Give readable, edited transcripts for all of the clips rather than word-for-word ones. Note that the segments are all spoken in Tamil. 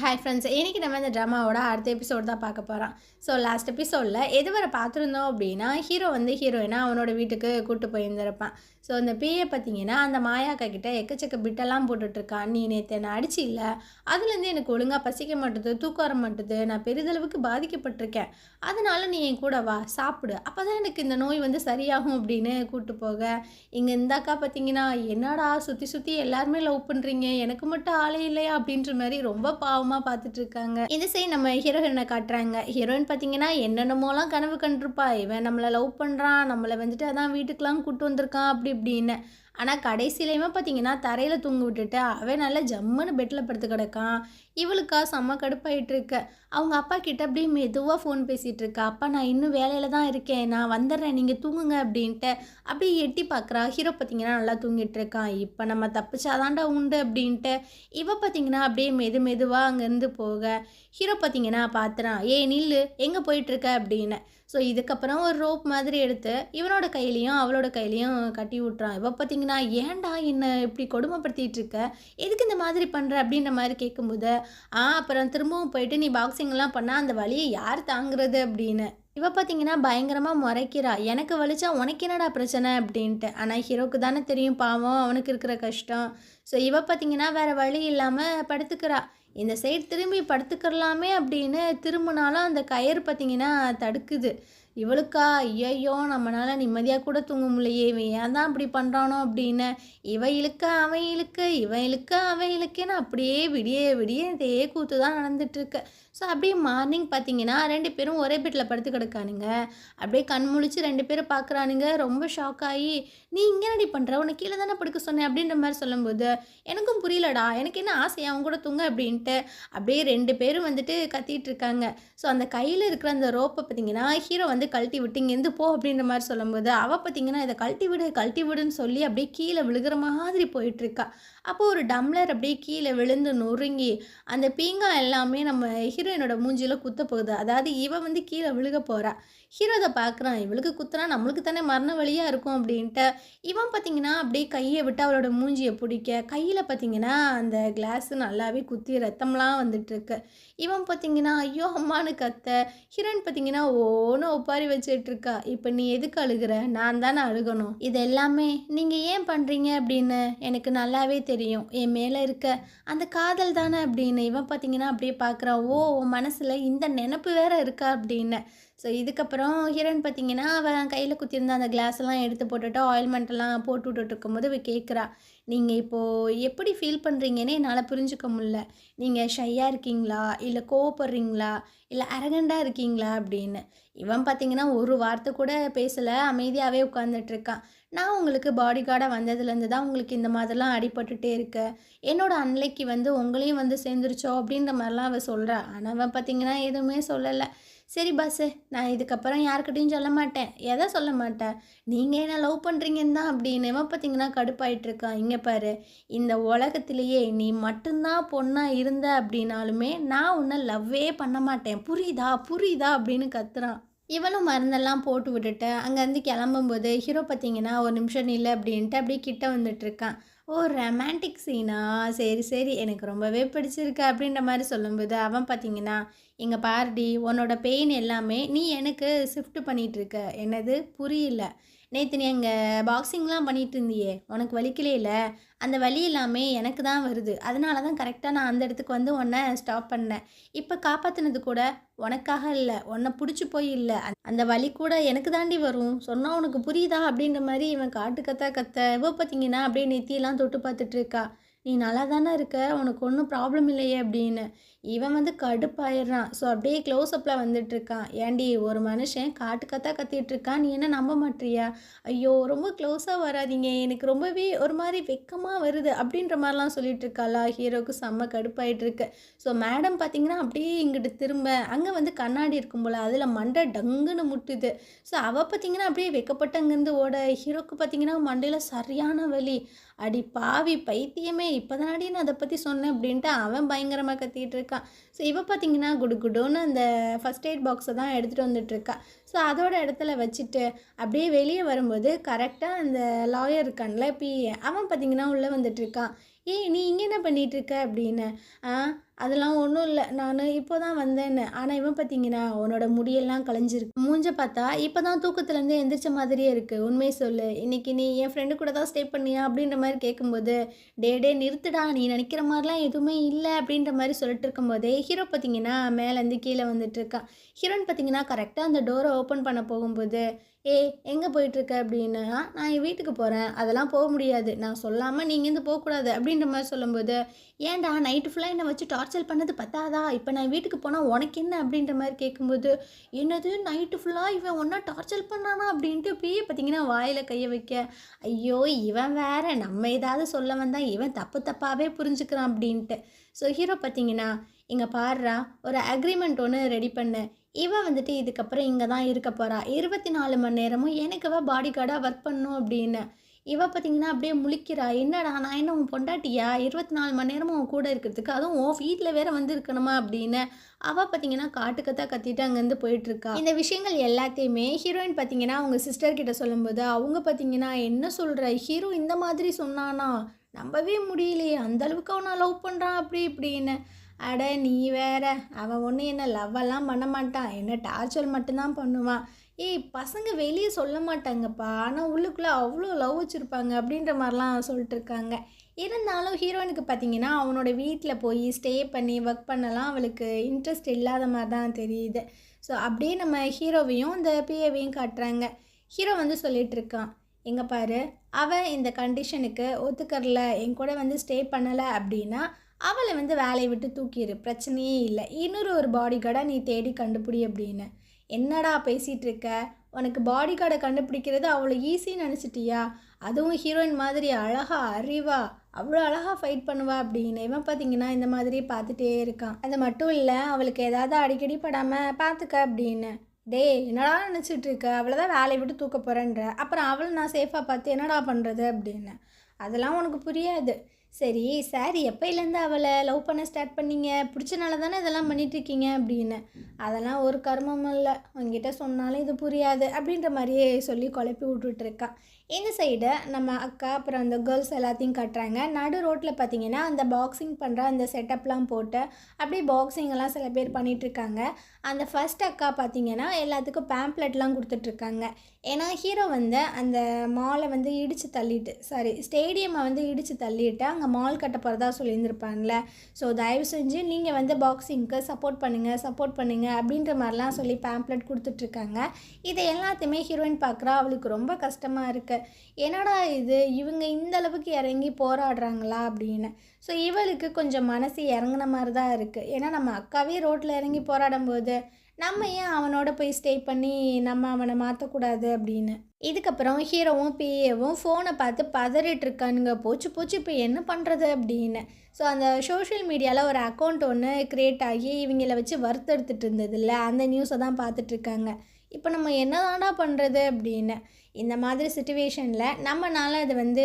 ஹாய் ஃப்ரெண்ட்ஸ், இன்றைக்கி நம்ம இந்த ட்ராமாவோட அடுத்த எபிசோட் தான் பார்க்க போகிறோம். ஸோ லாஸ்ட் எபிசோடில் எதுவரை பார்த்துருந்தோம் அப்படின்னா, ஹீரோ வந்து ஹீரோயினை அவனோட வீட்டுக்கு கூப்பிட்டு போயிருந்திருப்பான். ஸோ அந்த பிஏ பார்த்தீங்கன்னா அந்த மாயாக்கா கிட்ட எக்கச்சக்க பிட்டெல்லாம் போட்டுட்ருக்கான். நீ நேற்று என்னை அடிச்சு இல்லை, அதுலேருந்து எனக்கு ஒழுங்காக பசிக்க மாட்டுது, தூக்கம் வர மாட்டுது, நான் பெரிதளவுக்கு பாதிக்கப்பட்டிருக்கேன், அதனால நீ என் கூட வா, சாப்பிடு, அப்போ தான் எனக்கு இந்த நோய் வந்து சரியாகும் அப்படின்னு கூப்பிட்டு போக, இங்கே இந்த அக்கா பார்த்தீங்கன்னா என்னடா சுற்றி சுற்றி எல்லாருமே லவ் பண்ணுறீங்க, எனக்கு மட்டும் ஆளே இல்லையா அப்படின்ற மாதிரி ரொம்ப பாவமாக பார்த்துட்டு இருக்காங்க. இந்த சைடு நம்ம ஹீரோயினை காட்டுறாங்க. ஹீரோயின் பார்த்தீங்கன்னா என்னென்னமோலாம் கனவு கண்டிருப்பா, இவன் நம்மளை லவ் பண்ணுறான், நம்மளை வந்துட்டு அதான் வீட்டுக்கெலாம் கூப்பிட்டு வந்திருக்கான் அப்படி இப்படின்னு. ஆனால் கடைசியிலையுமே பார்த்தீங்கன்னா தரையில் தூங்க விட்டுட்டு அவன் நல்லா ஜம்முன்னு பெட்டில் படுத்து கிடக்கான். இவளுக்கா செம்ம கடுப்பாயிட்டு இருக்க. அவங்க அப்பா கிட்ட அப்படியே மெதுவாக ஃபோன் பேசிகிட்டு இருக்கா. அப்பா நான் இன்னும் வேலையில் தான் இருக்கேன், நான் வந்துடுறேன், நீங்கள் தூங்குங்க அப்படின்ட்டு அப்படியே எட்டி பார்க்குறா. ஹீரோ பார்த்தீங்கன்னா நல்லா தூங்கிட்டு இருக்கான். இப்போ நம்ம தப்பிச்சாதாண்டா உண்டு அப்படின்ட்டு இவ பார்த்தீங்கன்னா அப்படியே மெதுவாக அங்கேருந்து போக, ஹீரோ பார்த்தீங்கன்னா பார்த்துறான். ஏய் நில்லு, எங்கே போயிட்டுருக்க அப்படின்னு. ஸோ இதுக்கப்புறம் ஒரு ரோப் மாதிரி எடுத்து இவனோட கையிலையும் அவளோட கையிலையும் கட்டி விட்றான். இவ பார்த்தீங்கன்னா ஏன்டா என்னை இப்படி கொடுமைப்படுத்திட்டு இருக்க, எதுக்கு இந்த மாதிரி பண்ணுற அப்படின்ற மாதிரி கேட்கும்போது, அப்புறம் திரும்பவும் போயிட்டு நீ பாக்ஸிங்லாம் பண்ணால் அந்த வலியை யார் தாங்குறது அப்படின்னு இவ பார்த்தீங்கன்னா பயங்கரமாக முறைக்கிறா. எனக்கு வலிச்சா உனக்கு என்னடா பிரச்சனை அப்படின்ட்டு. ஆனால் ஹீரோக்கு தானே தெரியும் பாவம் அவனுக்கு இருக்கிற கஷ்டம். ஸோ இவ பார்த்தீங்கன்னா வேறு வழி இல்லாமல் படுத்துக்கிறா. இந்த சைடு திரும்பி படுத்துக்கிறலாமே அப்படின்னு திரும்பினாலும் அந்த கயிறு பார்த்தீங்கன்னா தடுக்குது. இவளுக்கா ஐயையோ நம்மளால் நிம்மதியாக கூட தூங்க முடியலையே, இவன் ஏன் தான் அப்படி பண்ணுறானோ அப்படின்னு இவ இழுக்க அவன் இழுக்க, இவன் இழுக்க அவன் இழுக்கன்னு அப்படியே விடிய விடிய இதே கூத்து தான் நடந்துட்டுருக்கு. ஸோ அப்படியே மார்னிங் பார்த்தீங்கன்னா 2 பேரும் ஒரே பெட்டில் படுத்து கிடக்கானுங்க. அப்படியே கண் முழிச்சு 2 பேரும் பார்க்குறானுங்க. ரொம்ப ஷாக் ஆகி, நீ இங்கே என்னடி பண்ணுற, உன்னை கீழே தானே படுக்க சொன்னேன் அப்படின்ற மாதிரி சொல்லும்போது, எனக்கும் புரியலடா, எனக்கு என்ன ஆசையா அவங்க கூட தூங்க அப்படின்ட்டு அப்படியே 2 பேரும் வந்துட்டு கத்திட்டு இருக்காங்க. ஸோ அந்த கையில் இருக்கிற அந்த ரோப்பை பார்த்தீங்கன்னா ஹீரோ வந்து கழட்டி விட்டு இங்கேருந்து போ அப்படின்ற மாதிரி சொல்லும்போது, அவள் பார்த்தீங்கன்னா இதை கழட்டி விடுன்னு சொல்லி அப்படியே கீழே விழுகிற மாதிரி போயிட்டுருக்கா. அப்போது ஒரு டம்ளர் அப்படியே கீழே விழுந்து நொறுங்கி அந்த பீங்காய் எல்லாமே நம்ம ஹீரோயினோட மூஞ்சியில் குத்த போகுது. அதாவது இவ வந்து கீழே விழுக போகிறா. ஹீரோ அதை பார்க்குறான், இவளுக்கு குத்துனா நம்மளுக்கு தானே மரண வழியாக இருக்கும் அப்படின்ட்டு இவன் பார்த்தீங்கன்னா அப்படியே கையை விட்டு அவளோட மூஞ்சியை பிடிக்க, கையில் பார்த்தீங்கன்னா அந்த கிளாஸு நல்லாவே குத்தி ரத்தம்லாம் வந்துட்டுருக்கு. இவன் பார்த்தீங்கன்னா ஐயோ அம்மானு கத்த, ஹீரோயின் பார்த்தீங்கன்னா ஓன்னு ஒப்பாரி வச்சிட்ருக்கா. இப்போ நீ எதுக்கு அழுகிற, நான் தானே அழுகணும், இது எல்லாமே நீங்கள் ஏன் பண்ணுறீங்க அப்படின்னு எனக்கு நல்லாவே தெரியும், என் மேலே இருக்க அந்த காதல் தானே அப்படின்னு. இவன் பார்த்தீங்கன்னா அப்படியே பார்க்குறான், ஓ உன் மனசில் இந்த நினப்பு வேற இருக்கா அப்படின்னு. ஸோ இதுக்கப்புறம் ஹீரோயின் பார்த்தீங்கன்னா அவன் கையில் குத்திருந்த அந்த கிளாஸ்லாம் எடுத்து போட்டுட்டு ஆயில்மெண்ட்டெல்லாம் போட்டு விட்டுட்டு இருக்கும்போது இவ கேட்குறா, நீங்கள் இப்போது எப்படி ஃபீல் பண்ணுறீங்கன்னு என்னால் புரிஞ்சுக்க முடில, நீங்கள் ஷையாக இருக்கீங்களா, இல்லை கோவப்படுறீங்களா, இல்லை அரகண்டாக இருக்கீங்களா அப்படின்னு. இவன் பார்த்தீங்கன்னா ஒரு வார்த்தை கூட பேசலை, அமைதியாகவே உட்காந்துட்ருக்கான். நான் உங்களுக்கு பாடி கார்டாக வந்ததுலேருந்து தான் உங்களுக்கு இந்த மாதிரிலாம் அடிபட்டுட்டே இருக்கு, என்னோடய அன்னைக்கு வந்து உங்களையும் வந்து சேர்ந்துருச்சோ அப்படின்ற மாதிரிலாம் அவள் சொல்கிறா. ஆனால் அவன் பார்த்தீங்கன்னா எதுவுமே சொல்லலை. சரி பாஸு, நான் இதுக்கப்புறம் யாருக்கிட்டையும் சொல்ல மாட்டேன், எதை சொல்ல மாட்டேன், நீங்கள் என்ன லவ் பண்ணுறீங்கன்னு தான் அப்படின்னு. இவன் பார்த்தீங்கன்னா கடுப்பாயிட்ருக்கான். இங்கே பாரு, இந்த உலகத்திலேயே நீ மட்டும்தான் பொண்ணாக இருந்த அப்படின்னாலுமே நான் உன்னை லவ்வே பண்ண மாட்டேன், புரியுதா புரியுதா அப்படின்னு கத்துறான். இவளும் மருந்தெல்லாம் போட்டு விட்டுட்டு அங்கேருந்து கிளம்பும்போது ஹீரோ பார்த்தீங்கன்னா ஒரு நிமிஷம் இல்லை அப்படின்ட்டு அப்படியே கிட்ட வந்துட்டுருக்கான். ஓ ரொமான்டிக் சீனா, சரி சரி எனக்கு ரொம்பவே பிடிச்சிருக்கு அப்படின்ற மாதிரி சொல்லும்போது அவன் பார்த்தீங்கன்னா, இங்கே பாருடி உன்னோட பெயின் எல்லாமே நீ எனக்கு ஷிஃப்ட் பண்ணிகிட்ருக்க. என்னது புரியல, நேற்று நீ அங்கே பாக்ஸிங்லாம் பண்ணிகிட்டு இருந்தியே, உனக்கு வலிக்கலையில, அந்த வலி எல்லாமே எனக்கு தான் வருது, அதனால தான் கரெக்டாக நான் அந்த இடத்துக்கு வந்து உன்னை ஸ்டாப் பண்ணேன். இப்போ காப்பாற்றினது கூட உனக்காக இல்லை, உன்னை பிடிச்சி போய் இல்லை, அந்த வலி கூட எனக்கு தாண்டி வரும், சொன்னால் உனக்கு புரியுதா அப்படின்ற மாதிரி இவன் காட்டு கத்த இவ பார்த்தீங்கன்னா அப்படியே நெத்தியெல்லாம் தொட்டு பார்த்துட்ருக்கா. நீ நல்லா தானே இருக்க, உனக்கு ஒன்றும் ப்ராப்ளம் இல்லையே அப்படின்னு. இவன் வந்து கடுப்பாயிடுறான். ஸோ அப்படியே க்ளோஸ்அப்பில் வந்துட்டுருக்கான். ஏண்டி ஒரு மனுஷன் காட்டு கத்திகிட்ருக்கான், நீ என்ன நம்ப மாட்டியா, ஐயோ ரொம்ப க்ளோஸாக வராதிங்க, எனக்கு ரொம்பவே ஒரு மாதிரி வெக்கமாக வருது அப்படின்ற மாதிரிலாம் சொல்லிகிட்ருக்காளா. ஹீரோவுக்கு செம்ம கடுப்பாயிட்ருக்கு. ஸோ மேடம் பார்த்திங்கன்னா அப்படியே இங்கிட்டு திரும்ப அங்கே வந்து கண்ணாடி இருக்கும் போல், அதில் மண்டை டங்குன்னு முட்டுது. ஸோ அவள் பார்த்திங்கன்னா அப்படியே வெக்கப்பட்டு அங்கேருந்து ஓட, ஹீரோவுக்கு பார்த்திங்கன்னா மண்டையில் சரியான வலி. அடி பாவி பைத்தியமே, இப்போ தானடி நான் அதை பற்றி சொன்னேன் அப்படின்ட்டு அவன் பயங்கரமாக கத்திகிட்டு இருக்கான். ஸோ இவ பார்த்தீங்கன்னா குடுன்னு அந்த ஃபஸ்ட் எய்ட் பாக்ஸை தான் எடுத்துகிட்டு வந்துட்டுருக்கா. ஸோ அதோட இடத்துல வச்சுட்டு அப்படியே வெளியே வரும்போது கரெக்டாக அந்த லாயர் இருக்கான்ல பிஏ, அவன் பார்த்தீங்கன்னா உள்ளே வந்துட்டுருக்கான். ஏய் நீ இங்கே என்ன பண்ணிகிட்ருக்க அப்படின்னு. அதெல்லாம் ஒன்றும் இல்லை, நான் இப்போ தான் வந்தேன்னு. ஆனால் இவன் பார்த்தீங்கன்னா உன்னோட முடியெல்லாம் கலைஞ்சிருக்கு, மூஞ்ச பார்த்தா இப்போ தான் தூக்கத்துலேருந்து எந்திரிச்ச மாதிரியே இருக்குது, உண்மையை சொல்லு, இன்னைக்கு நீ என் ஃப்ரெண்டு கூட தான் ஸ்டே பண்ணியா அப்படின்ற மாதிரி கேட்கும்போது, டே நிறுத்துடா, நீ நினைக்கிற மாதிரிலாம் எதுவுமே இல்லை அப்படின்ற மாதிரி சொல்லிட்டு இருக்கும்போதே ஹீரோ பார்த்தீங்கன்னா மேலேருந்து கீழே வந்துட்டு இருக்கான். ஹீரோயின் பார்த்தீங்கன்னா கரெக்டாக அந்த டோரை ஓப்பன் பண்ண போகும்போது, எங்கே போயிட்டுருக்க அப்படின்னா, நான் என் வீட்டுக்கு போகிறேன், அதெல்லாம் போக முடியாது, நான் சொல்லாமல் நீ இங்கேருந்து போகக்கூடாது அப்படின்ற மாதிரி சொல்லும்போது, ஏன்டா நைட்டு ஃபுல்லாக என்னை வச்சு டார்ச்சர் பண்ணது பத்தாதா, இப்போ நான் வீட்டுக்கு போனால் உனக்கு என்ன அப்படின்ற மாதிரி கேட்கும்போது, என்னது நைட்டு ஃபுல்லாக இவன் ஒன்றா டார்ச்சர் பண்ணானா அப்படின்ட்டு இப்படியே பார்த்தீங்கன்னா வாயில் கையை வைக்க, ஐயோ இவன் வேற நம்ம ஏதாவது சொல்ல வந்தால் இவன் தப்பாகவே புரிஞ்சுக்கிறான் அப்படின்ட்டு. ஸோ ஹீரோ பார்த்தீங்கன்னா, இங்கே பாருடா, ஒரு அக்ரிமெண்ட் ஒன்று ரெடி பண்ணு, இவன் வந்துட்டு இதுக்கப்புறம் இங்கே தான் இருக்க போகிறா, 24 மணி நேரமும் எனக்கு பாடி கார்டாக ஒர்க் பண்ணணும் அப்படின்னு. இவ பார்த்தீங்கன்னா அப்படியே முழிக்கிறா, என்னடா நான் என்ன உன் பொண்டாட்டியா, 24 மணி நேரமும் உன் கூட இருக்கிறதுக்கு, அதுவும் உன் வீட்டில் வேற வந்து இருக்கணுமா அப்படின்னு அவள் பார்த்தீங்கன்னா காட்டுக்கத்தா கத்திட்டு அங்கேருந்து போயிட்டுருக்கா. இந்த விஷயங்கள் எல்லாத்தையுமே ஹீரோயின் பார்த்தீங்கன்னா அவங்க சிஸ்டர் கிட்ட சொல்லும்போது, அவங்க பார்த்தீங்கன்னா என்ன சொல்கிற, ஹீரோ இந்த மாதிரி சொன்னானா, நம்பவே முடியலையே, அந்தளவுக்கு அவனை லவ் பண்ணுறான் அப்படி இப்படின்னு. அட நீ வேற, அவன் ஒன்றும் என்ன லவ்வெல்லாம் பண்ண மாட்டான், என்ன டார்ச்சர் மட்டும்தான் பண்ணுவான். பசங்க வெளியே சொல்ல மாட்டாங்கப்பா, ஆனால் உள்ளுக்குள்ளே அவ்வளோ லவ் வச்சுருப்பாங்க அப்படின்ற மாதிரிலாம் சொல்லிட்டு இருக்காங்க. இருந்தாலும் ஹீரோயினுக்கு பார்த்தீங்கன்னா அவனோட வீட்டில் போய் ஸ்டே பண்ணி ஒர்க் பண்ணலாம் அவளுக்கு இன்ட்ரெஸ்ட் இல்லாத மாதிரி தான் தெரியுது. ஸோ அப்படியே நம்ம ஹீரோவையும் இந்த பிஏவையும் காட்டுறாங்க. ஹீரோ வந்து சொல்லிட்டு இருக்கான், எங்கே பாரு, அவன் இந்த கண்டிஷனுக்கு ஒத்துக்கறல, என் கூட வந்து ஸ்டே பண்ணலை அப்படின்னா அவளை வந்து வேலையை விட்டு தூக்கிடு, பிரச்சனையே இல்லை, இன்னொரு ஒரு பாடி கார்டை நீ தேடி கண்டுபிடி அப்படின்னு. என்னடா பேசிகிட்டு இருக்க, உனக்கு பாடி கார்டை கண்டுபிடிக்கிறது அவ்வளோ ஈஸின்னு நினச்சிட்டியா, அதுவும் ஹீரோயின் மாதிரி அழகா அறிவா அவ்வளோ அழகாக ஃபைட் பண்ணுவா அப்படின்னு இவன் பார்த்தீங்கன்னா இந்த மாதிரி பார்த்துட்டே இருக்கான். அது மட்டும் இல்லை, அவளுக்கு ஏதாவது அடிக்கடி படாமல் பார்த்துக்க அப்படின்னு. என்னடா நினச்சிட்டு இருக்க, அவளை தான் வேலையை விட்டு தூக்க போகிறேன்ற, அப்புறம் அவளை நான் சேஃபாக பார்த்து என்னடா பண்ணுறது அப்படின்னு. அதெல்லாம் உனக்கு புரியாது. சரி சார், எப்போலேருந்து அவளை லவ் பண்ண ஸ்டார்ட் பண்ணீங்க, பிடிச்சனால தானே இதெல்லாம் பண்ணிகிட்ருக்கீங்க அப்படின்னு. அதெல்லாம் ஒரு கர்மமும் இல்லை, உங்ககிட்ட சொன்னாலும் இது புரியாது அப்படின்ற மாதிரியே சொல்லி குழப்பி விட்டுட்ருக்கான். இந்த சைடு நம்ம அக்கா அப்புறம் அந்த கேர்ள்ஸ் எல்லாத்தையும் காட்டுறாங்க. நடு ரோட்டில் பார்த்தீங்கன்னா அந்த பாக்ஸிங் பண்ணுற அந்த செட்டப்லாம் போட்டு அப்படியே பாக்ஸிங்கெல்லாம் சில பேர் பண்ணிகிட்ருக்காங்க. அந்த ஃபர்ஸ்ட் அக்கா பார்த்தீங்கன்னா எல்லாத்துக்கும் பேம்ப்ளெட்லாம் கொடுத்துட்ருக்காங்க. ஏன்னா ஹீரோ வந்து அந்த மாலை வந்து ஸ்டேடியமை வந்து இடித்து தள்ளிட்டு அங்கே மால் கட்ட போகிறதா சொல்லியிருந்திருப்பாங்கல்ல. ஸோ தயவு செஞ்சு நீங்கள் வந்து பாக்ஸிங்க்கு சப்போர்ட் பண்ணுங்கள் அப்படின்ற மாதிரிலாம் சொல்லி பேம்ப்ளெட் கொடுத்துட்ருக்காங்க. இதை எல்லாத்தையுமே ஹீரோயின் பார்க்குறா, அவளுக்கு ரொம்ப கஷ்டமாக இருக்குது. என்னடா இது, இவங்க இந்த அளவுக்கு இறங்கி போராடுறாங்களா அப்படின்னு. ஸோ இவளுக்கு கொஞ்சம் மனசு இறங்கின மாதிரி தான் இருக்குது. ஏன்னா நம்ம அக்காவே ரோட்டில் இறங்கி போராடும் போது நம்ம ஏன் அவனோட போய் ஸ்டே பண்ணி நம்ம அவனை மாற்றக்கூடாது அப்படின்னு. இதுக்கப்புறம் ஹீரோவும் பிஏவும் ஃபோனை பார்த்து பதறிட்டுருக்கானுங்க, போச்சு இப்போ என்ன பண்ணுறது அப்படின்னு. ஸோ அந்த சோஷியல் மீடியாவில் ஒரு அக்கௌண்ட் ஒன்று க்ரியேட் ஆகி இவங்கள வச்சு வறுத்தெடுத்துட்டு இருந்ததில்ல, அந்த நியூஸை தான் பார்த்துட்ருக்காங்க. இப்போ நம்ம என்ன தாண்டா பண்ணுறது அப்படின்னு. இந்த மாதிரி சுச்சுவேஷனில் நம்மளால் அதை வந்து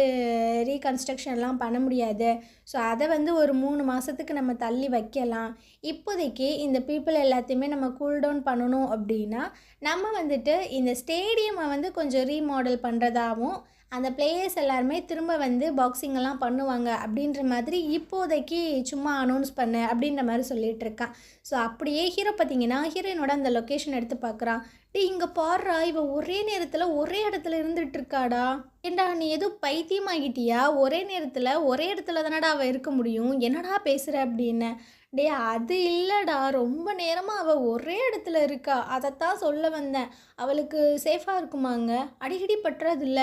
ரீகன்ஸ்ட்ரக்ஷன்லாம் பண்ண முடியாது. ஸோ அதை வந்து ஒரு 3 மாதத்துக்கு நம்ம தள்ளி வைக்கலாம். இப்போதைக்கு இந்த பீப்புள் எல்லாத்தையுமே நம்ம கூல்டவுன் பண்ணணும் அப்படின்னா நம்ம வந்துட்டு இந்த ஸ்டேடியமை வந்து கொஞ்சம் ரீமாடல் பண்ணுறதாகவும் அந்த பிளேயர்ஸ் எல்லாருமே திரும்ப வந்து பாக்ஸிங்கெல்லாம் பண்ணுவாங்க அப்படின்ற மாதிரி இப்போதைக்கு சும்மா அனௌன்ஸ் பண்ணு அப்படின்ற மாதிரி சொல்லிகிட்டு இருக்கான். ஸோ அப்படியே ஹீரோ பார்த்தீங்கன்னா ஹீரோயினோட அந்த லொக்கேஷன் எடுத்து பார்க்குறான். இங்கே பாடுறா, இவள் ஒரே நேரத்தில் ஒரே இடத்துல இருந்துட்டு இருக்காடா, ஏண்டா நீ எதுவும் பைத்தியமாகிட்டியா, ஒரே நேரத்தில் ஒரே இடத்துல தானடா அவள் இருக்க முடியும், என்னடா பேசுகிற அப்படின்னு. அது இல்லைடா, ரொம்ப நேரமாக அவள் ஒரே இடத்துல இருக்கா, அதைத்தான் சொல்ல வந்தேன், அவளுக்கு சேஃபாக இருக்குமாங்க, அடிக்கடி பட்டுறதில்ல,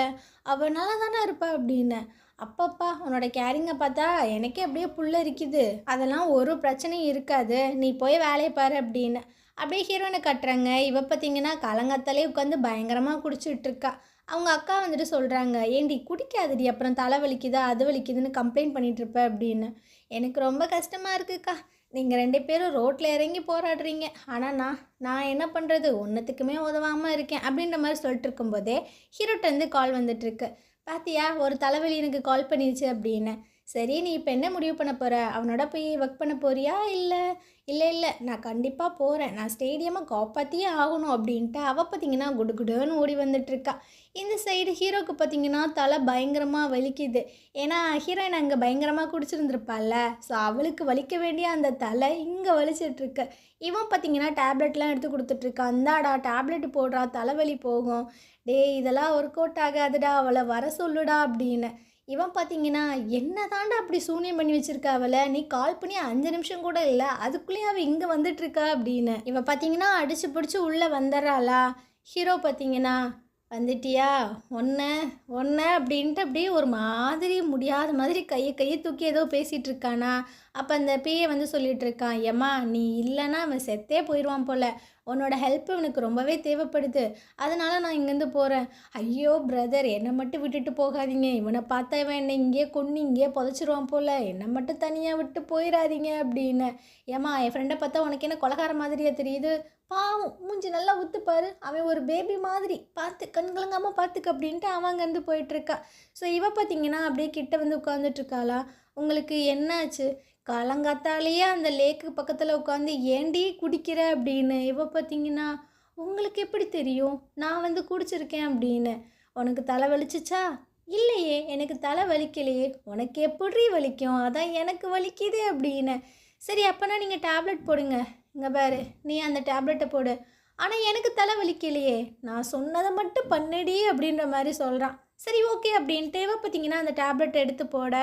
அவள் நல்லா தானே இருப்பா அப்படின்னு. அப்பப்பா உன்னோட கேரிங்கை பார்த்தா எனக்கே அப்படியே புல்ல இருக்குது, அதெல்லாம் ஒரு பிரச்சனையும் இருக்காது, நீ போய் வேலையை பாரு அப்படின்னு. அப்படியே ஹீரோயினை கட்டுறாங்க. இவ பார்த்தீங்கன்னா கலங்கத்தாலே உட்காந்து பயங்கரமாக குடிச்சிட்ருக்கா. அவங்க அக்கா வந்துட்டு சொல்கிறாங்க, ஏண்டி குடிக்காதடி, அப்புறம் தலை வலிக்குதா அது வலிக்குதுன்னு கம்ப்ளைண்ட் பண்ணிகிட்ருப்ப அப்படின்னு. எனக்கு ரொம்ப கஷ்டமாக இருக்குக்கா, நீங்கள் 2 பேரும் ரோட்டில் இறங்கி போராடுறீங்க, ஆனால் நான் என்ன பண்ணுறது, ஒன்றுத்துக்குமே உதவாமல் இருக்கேன் அப்படின்ற மாதிரி சொல்லிட்டு இருக்கும்போதே ஹீரோட்டேருந்து கால் வந்துட்டுருக்கு. பாத்தியா, ஒரு தலைவலி எனக்கு கால் பண்ணிடுச்சு அப்படின்னு. சரி, நீ இப்போ என்ன முடிவு பண்ண போற? அவனோட போய் ஒர்க் பண்ண போறியா? இல்ல, நான் கண்டிப்பா போறேன். நான் ஸ்டேடியம காப்பாத்தியே ஆகணும் அப்படின்ட்டு அவ பார்த்தீங்கன்னா குடுகுடுன்னு ஓடி வந்துட்டுருக்கா. இந்த சைடு ஹீரோக்கு பார்த்தீங்கன்னா தலை பயங்கரமா வலிக்குது. ஏன்னா ஹீரோயின் அங்க பயங்கரமா குடிச்சிருந்திருப்பாள்ல. ஸோ அவளுக்கு வலிக்க வேண்டிய அந்த தலை இங்க வலிச்சிட்ருக்கு. இவன் பார்த்தீங்கன்னா டேப்லெட்லாம் எடுத்து குடுத்துட்ருக்கான். இந்தாடா டேப்லெட் போடுறா தலைவலி போகும். டேய் இதெல்லாம் ஒர்க் அவுட் ஆகாதுடா அவள வர சொல்லுடா அப்படின்னு. இவன் பார்த்தீங்கன்னா, "என்ன தான்டா அப்படி சூனியம் பண்ணி வச்சிருக்க அவள? நீ கால் பண்ணி 5 நிமிஷம் கூட இல்ல. அதுக்குள்ளேயே அவ இங்க வந்துட்டுருக்கா" அப்படின்னு. இவ பார்த்தீங்கன்னா, அடிச்சு புடிச்சு உள்ள வந்துர்றாளா, ஹீரோ பார்த்தீங்கன்னா, "வந்துட்டியா? ஒன்ன ஒன்ன" அப்படின்ட்டு அப்படியே ஒரு மாதிரி முடியாத மாதிரி கைய தூக்கி ஏதோ பேசிட்டு இருக்கானா, அப்ப அந்த பிஏ வந்து சொல்லிட்டு இருக்கான், "எம்மா நீ இல்லன்னா அவன் செத்தே போயிருவான் போல. உன்னோட ஹெல்ப் இவனுக்கு ரொம்பவே தேவைப்படுது. அதனால நான் இங்கேருந்து போறேன்." "ஐயோ! பிரதர் என்ன மட்டும் விட்டுட்டு போகாதீங்க. இவன பார்த்தா இவன் என்னை இங்கேயே கொன்னு இங்கேயே புதைச்சிருவான் போல. என்ன மட்டும் தனியா விட்டு போயிறாதீங்க" அப்படின்னு. "ஏம்மா என் ஃப்ரெண்ட பார்த்தா உனக்கு என்ன கொலைகாரன் மாதிரியா தெரியுது? பாவம் மூஞ்சி நல்லா உத்து பாரு. அவன் ஒரு பேபி மாதிரி. பார்த்து கண் கலங்காம பார்த்துக்க" அப்படின்ட்டு அவன் அங்கேருந்து போயிட்டுருக்கா. ஸோ இவ பார்த்தீங்கன்னா அப்படியே கிட்ட வந்து உட்காந்துட்ருக்காளா. "உங்களுக்கு என்னாச்சு? காலங்காத்தாலேயே அந்த லேக்கு பக்கத்தில் உட்காந்து ஏன்டி குடிக்கிற?" அப்படின்னு. இவ பார்த்தீங்கன்னா, "உங்களுக்கு எப்படி தெரியும் நான் வந்து குடிச்சிருக்கேன்?" அப்படின்னு. "உனக்கு தலை வலிச்சுச்சா?" "இல்லையே எனக்கு தலை வலிக்கலையே." "உனக்கு எப்படி வலிக்கும்? அதான் எனக்கு வலிக்குதே" அப்படின்னு. "சரி அப்போனா நீங்கள் டேப்லெட் போடுங்க. இங்கே பாரு நீ அந்த டேப்லெட்டை போடு." "ஆனால் எனக்கு தலை வலிக்கலையே." "நான் சொன்னதை மட்டும் பண்ணுடி" அப்படின்ற மாதிரி சொல்கிறான். சரி ஓகே அப்படின்ட்டு இவ பார்த்தீங்கன்னா அந்த டேப்லெட் எடுத்து போட,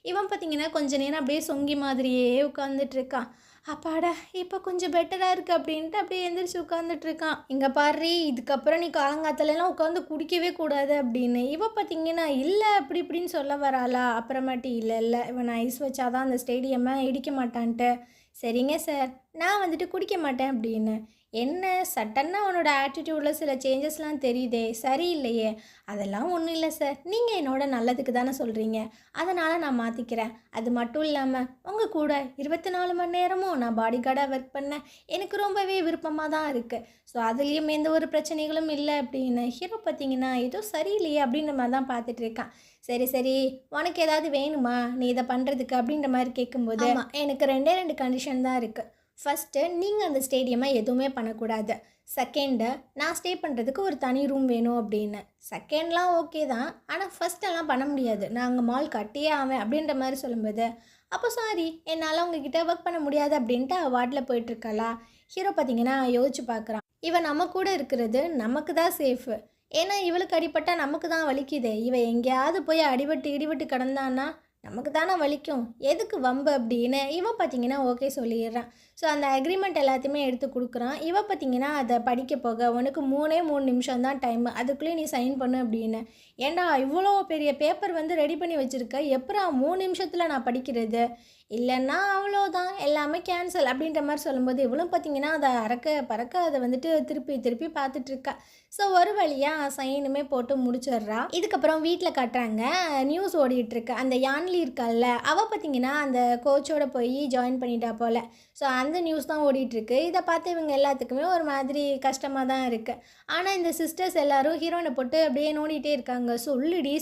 இவன் பார்த்தீங்கன்னா கொஞ்ச நேரம் அப்படியே சொங்கி மாதிரியே உட்காந்துட்ருக்கான். அப்பாடா இப்போ கொஞ்சம் பெட்டராக இருக்குது அப்படின்ட்டு அப்படியே எந்திரிச்சு உட்காந்துட்ருக்கான். "இங்கே பாரு இதுக்கப்புறம் நீ காலங்காத்தாலலாம் உட்காந்து குடிக்கவே கூடாது" அப்படின்னு. இவ பார்த்தீங்கன்னா இல்லை அப்படி இப்படின்னு சொல்ல வராளா. அப்புறமாட்டி இல்லை இவன் ஐஸ் வச்சாதான் அந்த ஸ்டேடியமை இடிக்க மாட்டான்ட்டு. "சரிங்க சார் நான் வந்துட்டு குடிக்க மாட்டேன்" அப்படின்னு. "என்ன சட்டன்னா உன்னோட ஆட்டிடியூடில் சில சேஞ்சஸ்லாம் தெரியுதே சரியில்லையே." "அதெல்லாம் ஒன்றும் இல்லை சார். நீங்கள் என்னோட நல்லதுக்கு தானே சொல்கிறீங்க. அதனால் நான் மாற்றிக்கிறேன். அது மட்டும் இல்லாமல் உங்கள் கூட 24 மணி நேரமும் நான் பாடி கார்டாக ஒர்க் பண்ணேன். எனக்கு ரொம்பவே விருப்பமாக தான் இருக்குது. ஸோ அதுலேயும் எந்த ஒரு பிரச்சனைகளும் இல்லை" அப்படின்னு. ஹீரோ பார்த்தீங்கன்னா ஏதோ சரியில்லையே அப்படின்ற மாதிரி தான் பார்த்துட்டு இருக்கான். சரி உனக்கு ஏதாவது வேணுமா நீ இதை பண்ணுறதுக்கு அப்படின்ற மாதிரி கேட்கும்போது, "ஆமாம் எனக்கு 2 கண்டிஷன் தான் இருக்குது. ஃபஸ்ட்டு நீங்கள் அந்த ஸ்டேடியமை எதுவுமே பண்ணக்கூடாது. செகண்டு நான் ஸ்டே பண்ணுறதுக்கு ஒரு தனி ரூம் வேணும்" அப்படின்னு. செகண்ட்லாம் ஓகே தான். ஆனால் ஃபஸ்ட்டெல்லாம் பண்ண முடியாது. நான் அங்கே மால் கட்டியே ஆவேன் அப்படின்ற மாதிரி சொல்லும்போது, "அப்போ சாரி என்னால் உங்ககிட்ட ஒர்க் பண்ண முடியாது" அப்படின்ட்டு வார்டில் போயிட்டுருக்காளா. ஹீரோ பார்த்தீங்கன்னா யோசிச்சு பார்க்குறான். இவன் நம்ம கூட இருக்கிறது நமக்கு தான் சேஃபு. ஏன்னா இவளுக்கு அடிபட்டா நமக்கு தான் வலிக்குதே. இவ எங்கேயாவது போய் அடிபட்டு இடிபட்டு கிடந்தான்னா நமக்கு தானே வலிக்கும். எதுக்கு வம்பு அப்படின்னு இவன் பார்த்தீங்கன்னா ஓகே சொல்லிடுறான். ஸோ அந்த அக்ரிமெண்ட் எல்லாத்தையுமே எடுத்து கொடுக்குறான். இவ பார்த்தீங்கன்னா அதை படிக்க போக, "உனக்கு 3 நிமிஷம் தான் டைமு. அதுக்குள்ளேயே நீ சைன் பண்ணு" அப்படின்னு. "ஏன்டா இவ்வளோ பெரிய பேப்பர் வந்து ரெடி பண்ணி வச்சுருக்க. எப்படா 3 நிமிஷத்தில் நான் படிக்கிறது?" "இல்லைன்னா அவ்வளோதான் எல்லாமே கேன்சல்" அப்படின்ற மாதிரி சொல்லும்போது இவளும் பார்த்தீங்கன்னா அதை அறக்க பறக்க அதை வந்துட்டு திருப்பி திருப்பி பார்த்துட்ருக்கா. ஸோ ஒரு வழியாக சைனுமே போட்டு முடிச்சிடுறா. இதுக்கப்புறம் வீட்டில் காட்டுறாங்க. நியூஸ் ஓடிட்டுருக்கு. அந்த யான்லி இருக்கால்ல அவள் பார்த்தீங்கன்னா அந்த கோச்சோட போய் ஜாயின் பண்ணிட்டா போல். ஸோ அந்த நியூஸ் தான் ஓடிட்டுருக்கு. இதை பார்த்து இவங்க எல்லாத்துக்குமே ஒரு மாதிரி கஷ்டமாக தான் இருக்குது. ஆனால் இந்த சிஸ்டர்ஸ் எல்லாரும் ஹீரோனை போட்டு அப்படியே நோண்டிகிட்டே இருக்காங்க. சொல்லுடி"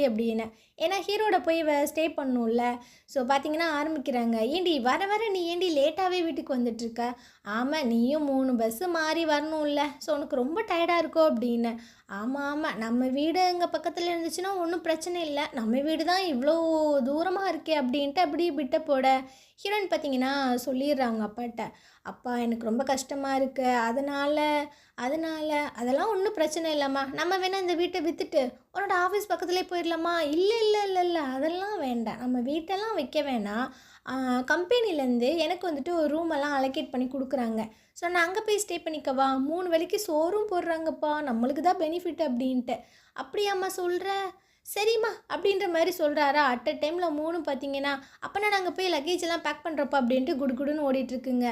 அப்படின்னு. ஏன்னா ஹீரோட போய் ஸ்டே பண்ணணும்ல. ஸோ பார்த்தீங்கன்னா ஆரம்பிக்கிறாங்க. "ஏண்டி வர வர நீ ஏண்டி லேட்டாகவே வீட்டுக்கு வந்துட்டுருக்க?" "ஆமாம் நீயும் 3 பஸ்ஸு மாறி வரணும்ல. ஸோ உனக்கு ரொம்ப டயர்டாக இருக்கோ" அப்படின்னு. ஆமாம் நம்ம வீடு எங்கள் பக்கத்தில் இருந்துச்சுன்னா ஒன்றும் பிரச்சனை இல்லை. நம்ம வீடு தான் இவ்வளோ தூரமாக இருக்கே அப்படின்ட்டு அப்படியே விட்ட போட ஹீரோயின் பார்த்தீங்கன்னா சொல்லிடுறாங்க அப்பாட்ட. "அப்பா எனக்கு ரொம்ப கஷ்டமாக இருக்குது. அதனால் அதெல்லாம் ஒன்றும் பிரச்சனை இல்லைம்மா. நம்ம வேணால் இந்த வீட்டை விற்றுட்டு உன்னோட ஆஃபீஸ் பக்கத்துலேயே போயிடலாமா?" இல்லை அதெல்லாம் வேண்டாம். நம்ம வீட்டெல்லாம் வைக்க வேணாம். கம்பெனிலேருந்து எனக்கு வந்துட்டு ஒரு ரூமெல்லாம் அலோகேட் பண்ணி கொடுக்குறாங்க. ஸோ நான் அங்கே போய் ஸ்டே பண்ணிக்கவா? 3 வேளைக்கு சோறும் போடுறாங்கப்பா. நம்மளுக்கு தான் பெனிஃபிட்" அப்படின்ட்டு. "அப்படியாம்மா சொல்கிற? சரிம்மா" அப்படின்ற மாதிரி சொல்கிறாரா. அட் அ டைமில் 3 பார்த்தீங்கன்னா, "அப்போனா நாங்கள் போய் லக்கேஜ் எல்லாம் பேக் பண்ணுறப்போ" அப்படின்ட்டு குடுகுடுன்னு ஓடிட்டுருக்குங்க.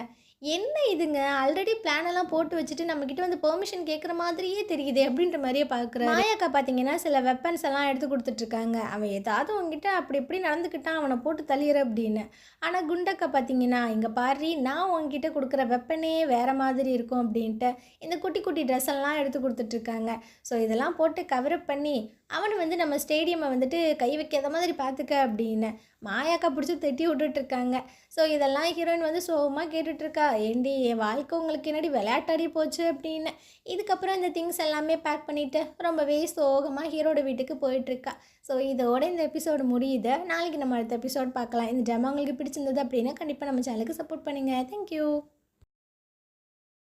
என்ன இதுங்க ஆல்ரெடி பிளான் எல்லாம் போட்டு வச்சுட்டு நம்மக்கிட்ட வந்து பெர்மிஷன் கேட்குற மாதிரியே தெரியுதே அப்படின்ற மாதிரியே பார்க்குறாரு. மாயாக்கா பார்த்தீங்கன்னா சில வெப்பன்ஸ் எல்லாம் எடுத்து கொடுத்துட்ருக்காங்க. அவன் ஏதாவது உங்ககிட்ட அப்படி இப்படி நடந்துக்கிட்டான் அவனை போட்டு தள்ளிடுற அப்படின்னு. ஆனால் குண்டக்கா பார்த்தீங்கன்னா, "இங்கே பாரு நான் உங்ககிட்ட கொடுக்குற வெப்பனே வேறு மாதிரி இருக்கும்" அப்படின்ட்டு இந்த குட்டி குட்டி ட்ரெஸ் எல்லாம் எடுத்து கொடுத்துட்ருக்காங்க. ஸோ இதெல்லாம் போட்டு கவரப் பண்ணி அவனை வந்து நம்ம ஸ்டேடியமை வந்துட்டு கை வைக்காத மாதிரி பார்த்துக்க அப்படின்னு மாயாக்கா பிடிச்சி தட்டி விட்டுட்ருக்காங்க. ஸோ இதெல்லாம் ஹீரோயின் வந்து சோகமாக கேட்டுட்ருக்கா. ஏண்டி என் வாழ்க்கை உங்களுக்கு என்னடி விளையாட்டாடி போச்சு அப்படின்னு. இதுக்கப்புறம் இந்த திங்ஸ் எல்லாமே பேக் பண்ணிவிட்டு ரொம்பவே சோகமாக ஹீரோட வீட்டுக்கு போயிட்டுருக்கா. ஸோ இதோட இந்த எபிசோடு முடியுது. நாளைக்கு நம்ம அடுத்த எபிசோட் பார்க்கலாம். இந்த ட்ராமா உங்களுக்கு பிடிச்சிருந்தது அப்படின்னா கண்டிப்பாக நம்ம சேனலுக்கு சப்போர்ட் பண்ணுங்கள். தேங்க்யூ.